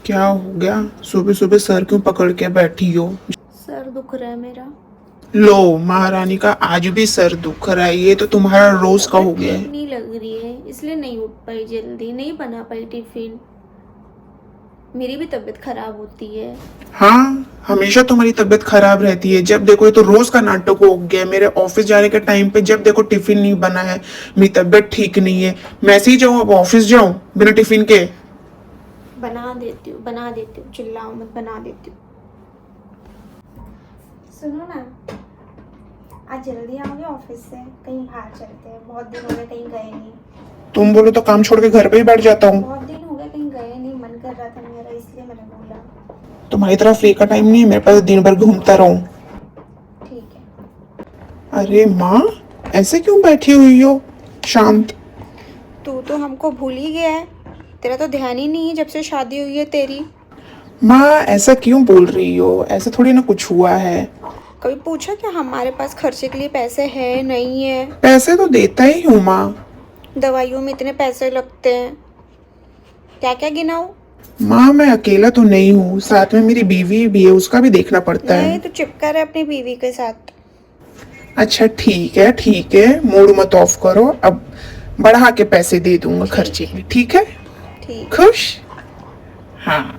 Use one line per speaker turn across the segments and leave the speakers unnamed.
क्या हो गया? सुबह सुबह सर क्यों पकड़ के बैठी हो?
सर दुख रहा है मेरा।
लो, महारानी का आज भी सर दुख रहा है। ये तो तुम्हारा रोज का
तबीयत
हो गया
ठीक
है।
नहीं लग रही है, इसलिए नहीं उठ पाई, जल्दी नहीं बना पाई टिफिन। मेरी भी तबीयत खराब होती है।
हाँ, हमेशा तुम्हारी तबीयत खराब रहती है। जब देखो ये तो रोज का नाटक हो गया है। मेरे ऑफिस जाने के टाइम पे जब देखो टिफिन नहीं बना है, मेरी तबीयत ठीक नहीं है। मैं ऐसे ही जाऊँ, अब ऑफिस जाऊँ बिना टिफिन के?
बना देती हूँ, चिल्लाओ मत, बना देती हूँ। सुनो ना, आज जल्दी आओगे ऑफिस से? कहीं बाहर चलते हैं, बहुत दिन हो गए कहीं गए नहीं।
तुम बोलो तो काम छोड़ के घर पे ही बैठ जाता हूँ।
बहुत दिन हो गए कहीं गए नहीं, मन कर रहा था मेरा, इसलिए मैंने बोला।
तुम्हारी तरह फ्री का टाइम नहीं है मेरे पास, दिन भर घूमता रहूं।
ठीक है।
अरे माँ, ऐसे क्यों बैठी हुई हो शांत?
तू तो हमको भूल ही गया है, तेरा तो ध्यान ही नहीं है जब से शादी हुई है तेरी।
माँ, ऐसा क्यों बोल रही हो? ऐसा थोड़ी ना कुछ हुआ है।
कभी पूछा क्या हमारे पास खर्चे के लिए पैसे हैं नहीं है?
पैसे तो देता ही हूँ माँ।
दवाइयों में इतने पैसे लगते हैं, क्या क्या गिनाऊं?
माँ, मैं अकेला तो नहीं हूँ, साथ में मेरी बीवी भी है, उसका भी देखना पड़ता
नहीं
है।
तो चिपका रहे अपनी बीवी के साथ।
अच्छा ठीक है ठीक है, मूड मत ऑफ करो। अब बढ़ा के पैसे दे दूंगा खर्चे में, ठीक है?
ठीक।
खुश? हाँ।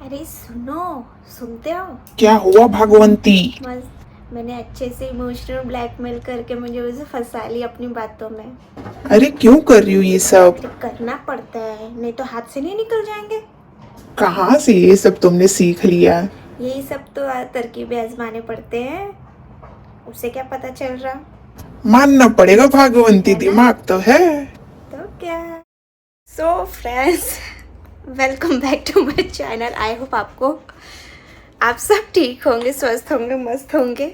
अरे सुनो, सुनते हो?
क्या हुआ भागवंती?
मस्त, मैंने अच्छे से इमोशनल ब्लैकमेल करके मुझे उसे फंसा लिया अपनी बातों में।
अरे क्यों कर रही हो ये सब?
तो करना पड़ता है, नहीं तो हाथ से नहीं निकल जाएंगे।
कहाँ से ये सब तुमने सीख लिया?
यही सब तो तरकीबें आजमाने पड़ते हैं, उसे क्या पता चल रहा।
मानना पड़ेगा भागवंती,
है ना?
दिमाग तो है।
तो क्या। So friends, welcome back to my channel. I hope आप सब ठीक होंगे, स्वस्थ होंगे, मस्त होंगे।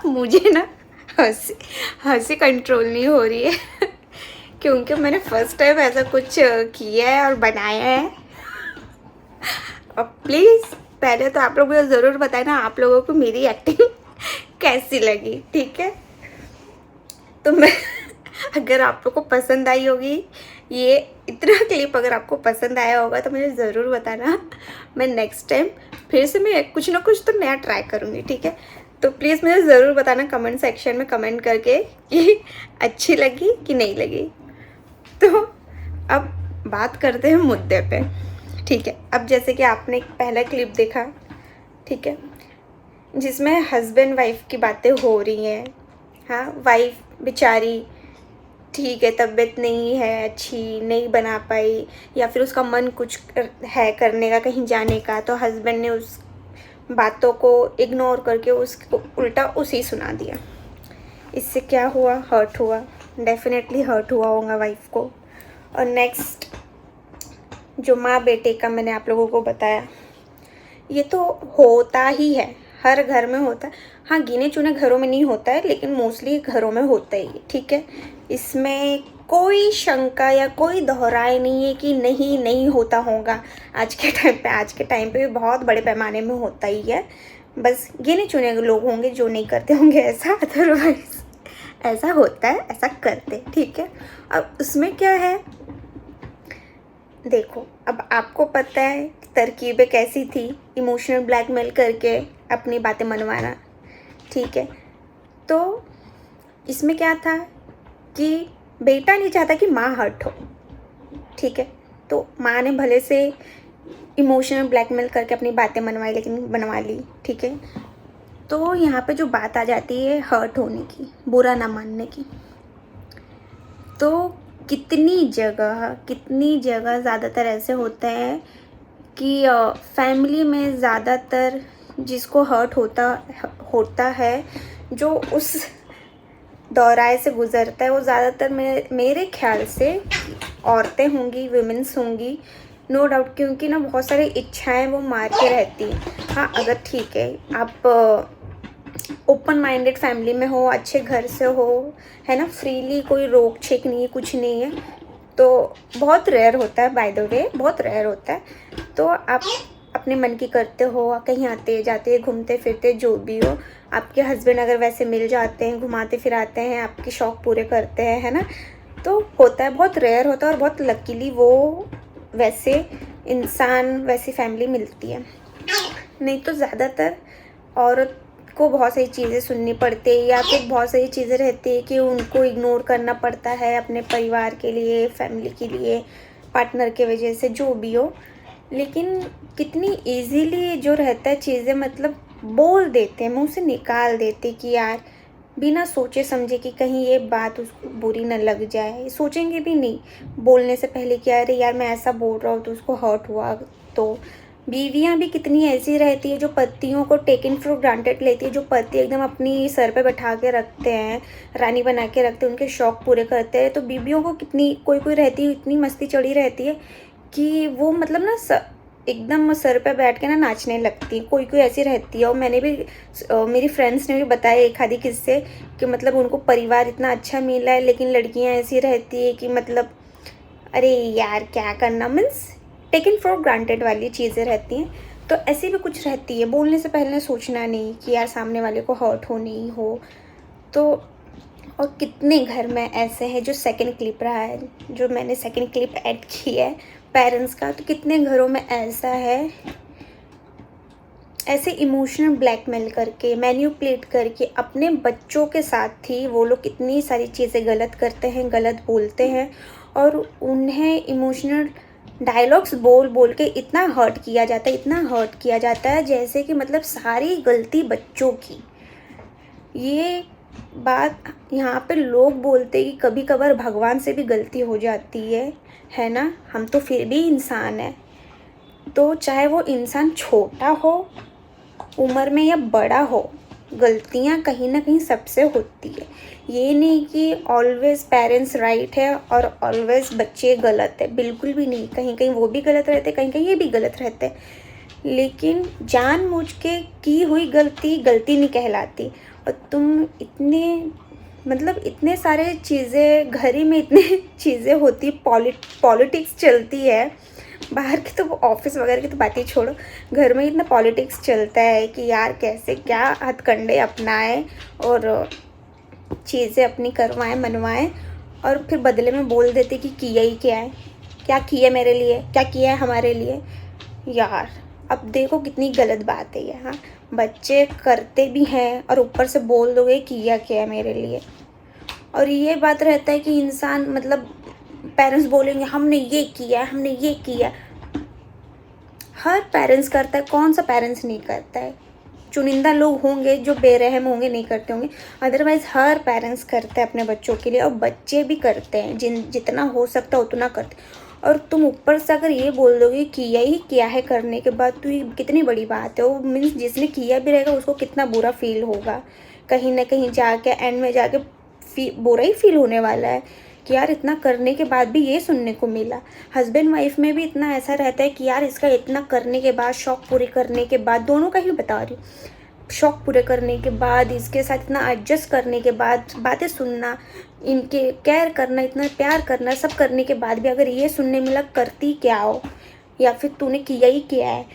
मुझे ना हंसी हंसी कंट्रोल नहीं हो रही है क्योंकि मैंने फर्स्ट टाइम ऐसा कुछ किया है और बनाया है। और प्लीज़ पहले तो आप लोग मुझे ज़रूर बताएं ना, आप लोगों को मेरी एक्टिंग कैसी लगी, ठीक है? तो मैं अगर आप लोग को पसंद आई होगी, ये इतना क्लिप अगर आपको पसंद आया होगा तो मुझे ज़रूर बताना। मैं नेक्स्ट टाइम फिर से मैं कुछ ना कुछ तो नया ट्राई करूँगी, ठीक है? तो प्लीज़ मुझे ज़रूर बताना कमेंट सेक्शन में कमेंट करके कि अच्छी लगी कि नहीं लगी। तो अब बात करते हैं मुद्दे पे, ठीक है? अब जैसे कि आपने एक पहला क्लिप देखा, ठीक है, जिसमें हस्बैंड वाइफ की बातें हो रही हैं। हाँ, वाइफ बेचारी ठीक है, तबीयत नहीं है अच्छी, नहीं बना पाई, या फिर उसका मन कुछ है करने का, कहीं जाने का, तो हस्बैंड ने उस बातों को इग्नोर करके उसको उल्टा उसी सुना दिया। इससे क्या हुआ? हर्ट हुआ, डेफिनेटली हर्ट हुआ होगा वाइफ को। और नेक्स्ट, जो माँ बेटे का मैंने आप लोगों को बताया, ये तो होता ही है, हर घर में होता है। हाँ, गिने चुने घरों में नहीं होता है, लेकिन मोस्टली घरों में होता ही है, ठीक है? इसमें कोई शंका या कोई दोहराए नहीं है कि नहीं नहीं होता होगा। आज के टाइम पे भी बहुत बड़े पैमाने में होता ही है। बस गिने चुने लोग होंगे जो नहीं करते होंगे ऐसा, अदरवाइज ऐसा होता है, ऐसा करते, ठीक है? अब उसमें क्या है, देखो, अब आपको पता है तरकीबें कैसी थी, इमोशनल ब्लैकमेल करके अपनी बातें मनवाना, ठीक है? तो इसमें क्या था कि बेटा नहीं चाहता कि माँ हर्ट हो, ठीक है? तो माँ ने भले से इमोशनल ब्लैकमेल करके अपनी बातें मनवाई, लेकिन बनवा ली, ठीक है? तो यहाँ पे जो बात आ जाती है हर्ट होने की, बुरा ना मानने की। तो कितनी जगह ज़्यादातर ऐसे होता है कि फैमिली में ज़्यादातर जिसको हर्ट होता है, जो उस दौराए से गुज़रता है, वो ज़्यादातर मेरे ख्याल से औरतें होंगी, वुमेन्स होंगी, नो डाउट, क्योंकि ना बहुत सारी इच्छाएं वो मार के रहती हैं। हाँ, अगर ठीक है आप ओपन माइंडेड फैमिली में हो, अच्छे घर से हो, है ना, फ्रीली, कोई रोक छेक नहीं है, कुछ नहीं है, तो बहुत रेयर होता है, बाय द वे बहुत रेयर होता है। तो आप अपने मन की करते हो, कहीं आते जाते, घूमते फिरते, जो भी हो, आपके हस्बैंड अगर वैसे मिल जाते हैं, घुमाते फिराते हैं, आपके शौक़ पूरे करते हैं, है ना, तो होता है, बहुत रेयर होता है। और बहुत लकीली वो वैसे इंसान वैसी फैमिली मिलती है। नहीं तो ज़्यादातर औरत को बहुत सारी चीज़ें सुननी पड़ती है, या फिर बहुत सारी चीज़ें रहती है कि उनको इग्नोर करना पड़ता है अपने परिवार के लिए, फैमिली के लिए, पार्टनर के वजह से, जो भी हो। लेकिन कितनी इजीली जो रहता है चीज़ें मतलब बोल देते हैं, मुंह से निकाल देते कि यार, बिना सोचे समझे कि कहीं ये बात उसको बुरी ना लग जाए, सोचेंगे भी नहीं बोलने से पहले कि अरे यार मैं ऐसा बोल रहा हूँ तो उसको हर्ट हुआ। तो बीवियाँ भी कितनी ऐसी रहती है जो पतियों को टेकन फॉर ग्रांटेड लेती है, जो पति एकदम अपनी सर पे बैठा के रखते हैं, रानी बना के रखते हैं, उनके शौक पूरे करते हैं। तो बीवियों को कितनी कोई रहती है, इतनी मस्ती चढ़ी रहती है कि वो मतलब ना एकदम सर पे बैठ के ना नाचने लगती है। कोई ऐसी रहती है, और मैंने भी मेरी फ्रेंड्स ने भी बताया एक आधी किस्से कि मतलब उनको परिवार इतना अच्छा मिला है, लेकिन लड़कियां ऐसी रहती है कि मतलब अरे यार क्या करना, मीन्स टेकन फॉर ग्रांटेड वाली चीज़ें रहती हैं। तो ऐसी भी कुछ रहती है, बोलने से पहले सोचना नहीं कि यार सामने वाले को हर्ट हो नहीं हो। तो और कितने घर में ऐसे हैं जो सेकंड क्लिप रहा है, जो मैंने सेकंड क्लिप ऐड की है पेरेंट्स का, तो कितने घरों में ऐसा है, ऐसे इमोशनल ब्लैकमेल करके, मैन्युपुलेट करके अपने बच्चों के साथ ही वो लोग कितनी सारी चीज़ें गलत करते हैं, गलत बोलते हैं, और उन्हें इमोशनल डायलॉग्स बोल बोल के इतना हर्ट किया जाता है, इतना हर्ट किया जाता है, जैसे कि मतलब सारी गलती बच्चों की। ये बात यहाँ पे लोग बोलते कि कभी कभार भगवान से भी गलती हो जाती है ना, हम तो फिर भी इंसान है। तो चाहे वो इंसान छोटा हो उम्र में या बड़ा हो, गलतियाँ कहीं ना कहीं सबसे होती है। ये नहीं कि ऑलवेज पेरेंट्स राइट है और ऑलवेज बच्चे गलत है, बिल्कुल भी नहीं। कहीं कहीं वो भी गलत रहते, कहीं कहीं ये भी गलत रहते, लेकिन जानबूझ के की हुई गलती गलती नहीं कहलाती। और तुम इतने मतलब इतने सारे चीज़ें घर ही में इतने चीज़ें होती, पॉलिटिक्स चलती है, बाहर की तो ऑफिस वगैरह की तो बात ही छोड़ो, घर में इतना पॉलिटिक्स चलता है कि यार कैसे क्या हथकंडे अपनाएं और चीज़ें अपनी करवाएं मनवाएं, और फिर बदले में बोल देते कि किया ही क्या है, क्या किया मेरे लिए, क्या किया है हमारे लिए। यार अब देखो कितनी गलत बात है ये। हाँ, बच्चे करते भी हैं और ऊपर से बोल दोगे किया क्या है मेरे लिए। और ये बात रहता है कि इंसान मतलब पेरेंट्स बोलेंगे हमने ये किया, हमने ये किया। हर पेरेंट्स करता है, कौन सा पेरेंट्स नहीं करता है? चुनिंदा लोग होंगे जो बेरहम होंगे, नहीं करते होंगे, अदरवाइज़ हर पेरेंट्स करते हैं अपने बच्चों के लिए, और बच्चे भी करते हैं, जितना हो सकता है उतना करते हैं। और तुम ऊपर से अगर ये बोल दोगे किया ही क्या है करने के बाद, तो ये कितनी बड़ी बात है। वो मीन्स जिसने किया भी रहेगा उसको कितना बुरा फील होगा, कहीं ना कहीं जाके एंड में जाके बुरा ही फील होने वाला है कि यार इतना करने के बाद भी ये सुनने को मिला। हस्बैंड वाइफ में भी इतना ऐसा रहता है कि यार इसका इतना करने के बाद, शौक पूरे करने के बाद, दोनों का ही बता रही हूँ, शौक पूरे करने के बाद, इसके साथ इतना एडजस्ट करने के बाद, बातें सुनना, इनके केयर करना, इतना प्यार करना, सब करने के बाद भी अगर ये सुनने मिला करती क्या हो या फिर तूने किया ही क्या है,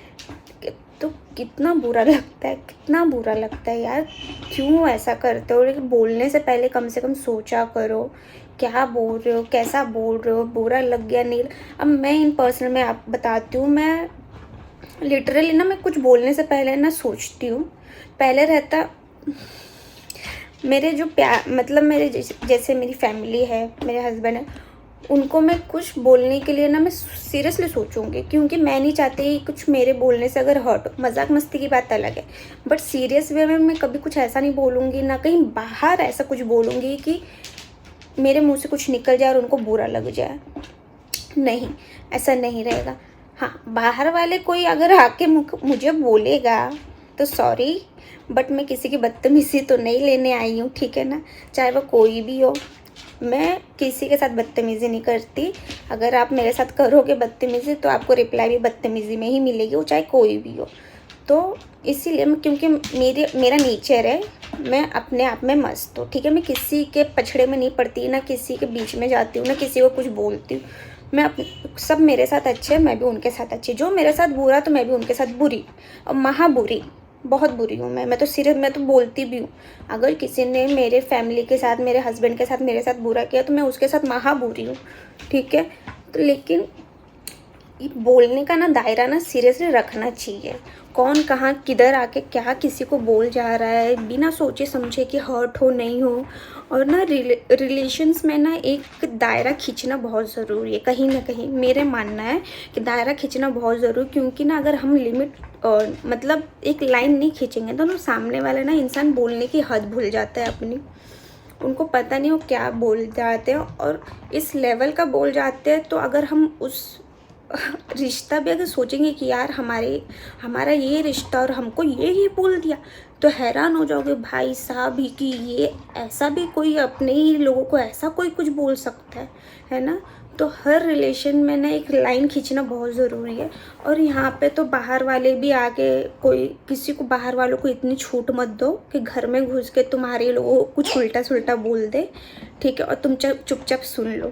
तो कितना बुरा लगता है, कितना बुरा लगता है यार। क्यों ऐसा करते हो? लेकिन बोलने से पहले कम से कम सोचा करो, क्या बोल रहे हो, कैसा बोल रहे हो, बुरा लग गया नहीं। अब मैं इन पर्सनल में आप बताती हूँ, मैं लिटरली ना मैं कुछ बोलने से पहले ना सोचती हूँ। पहले रहता मेरे जो प्यार मतलब मेरे जैसे मेरी फैमिली है, मेरे हस्बैंड है, उनको मैं कुछ बोलने के लिए ना मैं सीरियसली सोचूंगी, क्योंकि मैं नहीं चाहती कुछ मेरे बोलने से अगर हर्ट हो। मजाक मस्ती की बात अलग है, बट सीरियस वे में मैं कभी कुछ ऐसा नहीं बोलूँगी, ना कहीं बाहर ऐसा कुछ बोलूँगी कि मेरे मुंह से कुछ निकल जाए और उनको बुरा लग जाए। नहीं, ऐसा नहीं रहेगा। हाँ, बाहर वाले कोई अगर आके मुझे बोलेगा तो सॉरी, बट मैं किसी की बदतमीज़ी तो नहीं लेने आई हूँ, ठीक है ना, चाहे वो कोई भी हो। मैं किसी के साथ बदतमीज़ी नहीं करती। अगर आप मेरे साथ करोगे बदतमीज़ी तो आपको रिप्लाई भी बदतमीज़ी में ही मिलेगी, वो चाहे कोई भी हो। तो इसीलिए क्योंकि मेरा नेचर है, मैं अपने आप में मस्त हूँ, ठीक है। मैं किसी के पछड़े में नहीं पड़ती, ना किसी के बीच में जाती हूँ, ना किसी को कुछ बोलती हूँ। मैं सब मेरे साथ अच्छे, मैं भी उनके साथ अच्छी। जो मेरे साथ बुरा तो मैं भी उनके साथ बुरी, और महा बुरी, बहुत बुरी हूँ मैं तो सिर्फ मैं तो बोलती भी हूँ। अगर किसी ने मेरे फैमिली के साथ, मेरे हस्बैंड के साथ, मेरे साथ बुरा किया तो मैं उसके साथ महा बुरी हूँ, ठीक है। तो लेकिन ये बोलने का ना दायरा ना सीरियसली रखना चाहिए। कौन कहाँ किधर आके क्या किसी को बोल जा रहा है बिना सोचे समझे कि हर्ट हो नहीं हो। और ना रिलेशंस में ना एक दायरा खींचना बहुत ज़रूरी है। कहीं ना कहीं मेरे मानना है कि दायरा खींचना बहुत ज़रूरी, क्योंकि ना अगर हम लिमिट मतलब एक लाइन नहीं खींचेंगे तो ना सामने वाला ना इंसान बोलने की हद भूल जाता है अपनी। उनको पता नहीं वो क्या बोल जाते हैं और इस लेवल का बोल जाते हैं। तो अगर हम उस रिश्ता भी अगर सोचेंगे कि यार हमारा ये रिश्ता और हमको ये बोल दिया, तो हैरान हो जाओगे भाई साहब ही कि ये ऐसा भी कोई अपने ही लोगों को ऐसा कोई कुछ बोल सकता है ना। तो हर रिलेशन में ना एक लाइन खींचना बहुत ज़रूरी है। और यहाँ पे तो बाहर वाले भी आके कोई किसी को बाहर वालों को इतनी छूट मत दो कि घर में घुस के तुम्हारे लोगों को कुछ उल्टा सुल्टा बोल दे, ठीक है, और तुम चुपचाप सुन लो।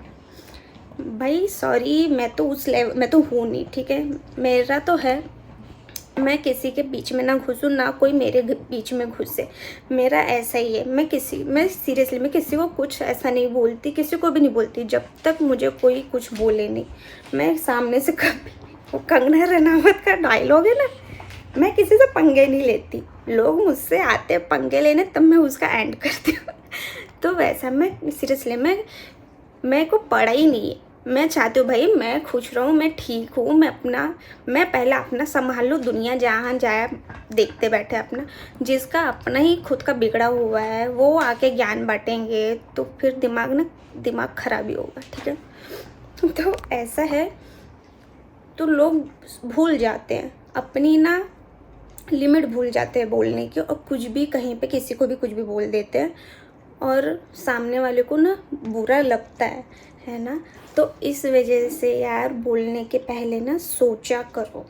भाई सॉरी, मैं तो उस लेवल मैं तो हूँ नहीं, ठीक है। मेरा तो है मैं किसी के बीच में ना घुसूँ, ना कोई मेरे बीच में घुसे। मेरा ऐसा ही है। मैं सीरियसली मैं किसी को कुछ ऐसा नहीं बोलती, किसी को भी नहीं बोलती जब तक मुझे कोई कुछ बोले नहीं। मैं सामने से कभी, वो कंगना रनावत का डायलॉग है ना, मैं किसी से पंगे नहीं लेती। लोग मुझसे आते पंगे लेने तब मैं उसका एंड करती हूँ। तो वैसा मैं सीरियसली मैं को पड़ा ही नहीं है। मैं चाहती हूँ भाई मैं खुश रहूँ, मैं ठीक हूँ, मैं पहले अपना संभाल लूँ। दुनिया जहाँ जाए देखते बैठे अपना। जिसका अपना ही खुद का बिगड़ा हुआ है वो आके ज्ञान बांटेंगे तो फिर दिमाग खराब ही होगा, ठीक है। तो ऐसा है, तो लोग भूल जाते हैं अपनी ना लिमिट भूल जाते हैं बोलने की, और कुछ भी कहीं पे किसी को भी कुछ भी बोल देते हैं और सामने वाले को ना बुरा लगता है ना। तो इस वजह से यार बोलने के पहले ना सोचा करो,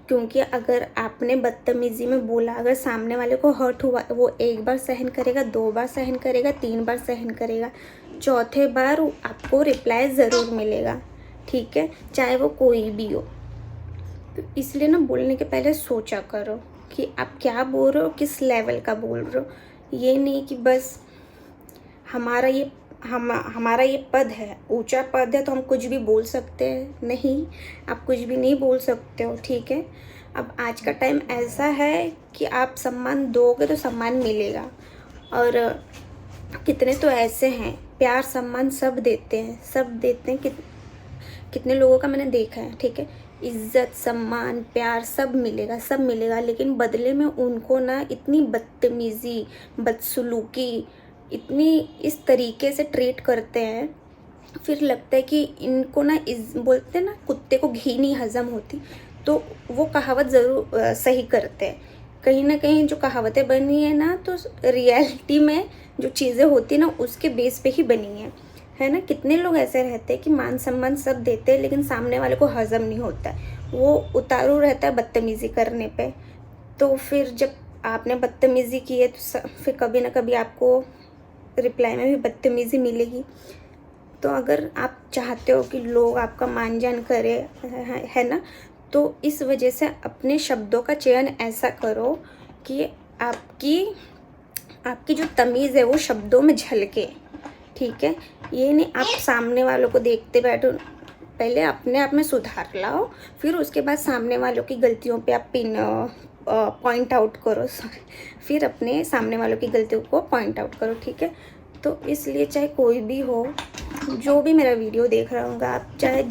क्योंकि अगर आपने बदतमीज़ी में बोला, अगर सामने वाले को हर्ट हुआ, वो एक बार सहन करेगा, 2 बार सहन करेगा, 3 बार सहन करेगा, चौथे बार आपको रिप्लाई ज़रूर मिलेगा, ठीक है, चाहे वो कोई भी हो। तो इसलिए ना बोलने के पहले सोचा करो कि आप क्या बोल रहे हो, किस लेवल का बोल रहे हो। ये नहीं कि बस हमारा ये पद है, ऊंचा पद है तो हम कुछ भी बोल सकते हैं। नहीं, आप कुछ भी नहीं बोल सकते हो, ठीक है। अब आज का टाइम ऐसा है कि आप सम्मान दोगे तो सम्मान मिलेगा। और कितने तो ऐसे हैं, प्यार सम्मान सब देते हैं, कितने लोगों का मैंने देखा है, ठीक है। इज्जत सम्मान प्यार सब मिलेगा, लेकिन बदले में उनको ना इतनी बदतमीज़ी बदसलूकी इतनी इस तरीके से ट्रीट करते हैं, फिर लगता है कि इनको ना बोलते हैं ना कुत्ते को घी नहीं हजम होती। तो वो कहावत ज़रूर सही करते हैं। कहीं ना कहीं जो कहावतें बनी है ना, तो रियलिटी में जो चीज़ें होती है ना उसके बेस पे ही बनी है ना। कितने लोग ऐसे रहते हैं कि मान सम्मान सब देते हैं लेकिन सामने वाले को हजम नहीं होता है, वो उतारू रहता है बदतमीज़ी करने पे। तो फिर जब आपने बदतमीज़ी की है तो फिर कभी ना कभी आपको रिप्लाई में भी बदतमीज़ी मिलेगी। तो अगर आप चाहते हो कि लोग आपका मान जान करे, है ना, तो इस वजह से अपने शब्दों का चयन ऐसा करो कि आपकी जो तमीज़ है वो शब्दों में झलके, ठीक है। ये नहीं आप सामने वालों को देखते बैठो, पहले अपने आप में सुधार लाओ, फिर उसके बाद सामने वालों की गलतियों पे आप पॉइंट आउट करो, फिर अपने सामने वालों की गलतियों को पॉइंट आउट करो, ठीक है। तो इसलिए चाहे कोई भी हो, जो भी मेरा वीडियो देख रहा होगा, आप चाहे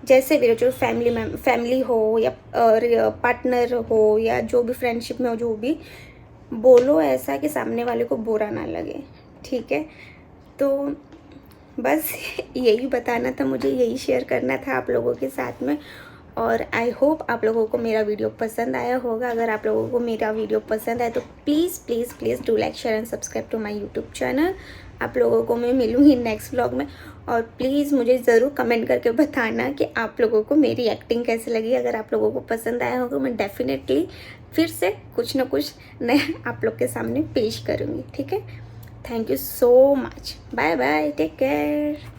जैसे भी जो फैमिली हो या पार्टनर हो या जो भी फ्रेंडशिप में हो, जो भी बोलो ऐसा कि सामने वाले को बुरा ना लगे, ठीक है। तो बस यही बताना था मुझे, यही शेयर करना था आप लोगों के साथ में। और आई होप आप लोगों को मेरा वीडियो पसंद आया होगा। अगर आप लोगों को मेरा वीडियो पसंद आए तो please please please do like share and subscribe to my YouTube channel. आप लोगों को मैं मिलूँगी नेक्स्ट व्लॉग में, और प्लीज़ मुझे ज़रूर कमेंट करके बताना कि आप लोगों को मेरी एक्टिंग कैसे लगी। अगर आप लोगों को पसंद आया होगा मैं डेफिनेटली फिर से कुछ ना कुछ नया आप लोग के सामने पेश करूँगी, ठीक है। Thank you so much, bye bye, take care.